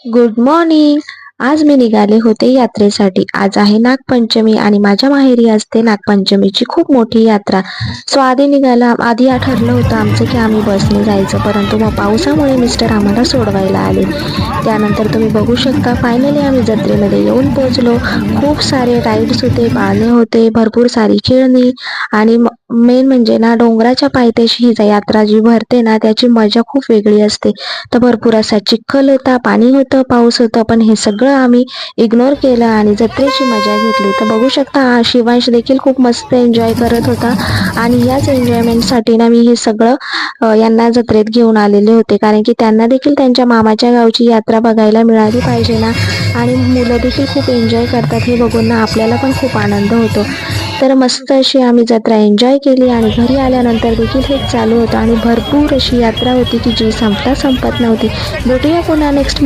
Good morning. आज मी निघाले होते यात्रेसाठी. आज आहे नागपंचमी आणि माझ्या माहेरी असते नागपंचमीची खूप मोठी यात्रा. सो आधी ठरलं होतं आमचं की आम्ही बसने जायचं, परंतु मग पावसामुळे मिस्टर आम्हाला सोडवायला आले. त्यानंतर तुम्ही बघू शकता फायनली आम्ही जत्रेमध्ये येऊन पोहोचलो. खूप सारे राईड्स होते, पाळणे होते, भरपूर सारी खेळणी आणि मेन म्हणजे ना डोंगराच्या पायथ्याशी ही यात्रा जी भरते ना त्याची मजा खूप वेगळी असते. तर भरपूर असा चिखल होता, पाणी होतं, पाऊस होतं, पण हे सगळं आम्ही इग्नोर केलं आणि जत्रेची मजा घेतली. तर बघू शकता हा शिवांश देखील खूप मस्त एन्जॉय करत होता आणि याच एन्जॉयमेंटसाठी ना मी हे सगळं यांना जत्रेत घेऊन आलेले होते, कारण की त्यांना देखील त्यांच्या मामाच्या गावची यात्रा बघायला मिळाली पाहिजे ना. आणि मुलं देखील खूप एन्जॉय करतात हे बघून ना आपल्याला पण खूप आनंद होतो. तर मस्त अशी आम्ही जत्रा एन्जॉय केली आणि घरी आल्यानंतर देखील हेच चालू होतं आणि भरपूर अशी यात्रा होती की जी संपत नव्हती. भेटूया पुन्हा नेक्स्ट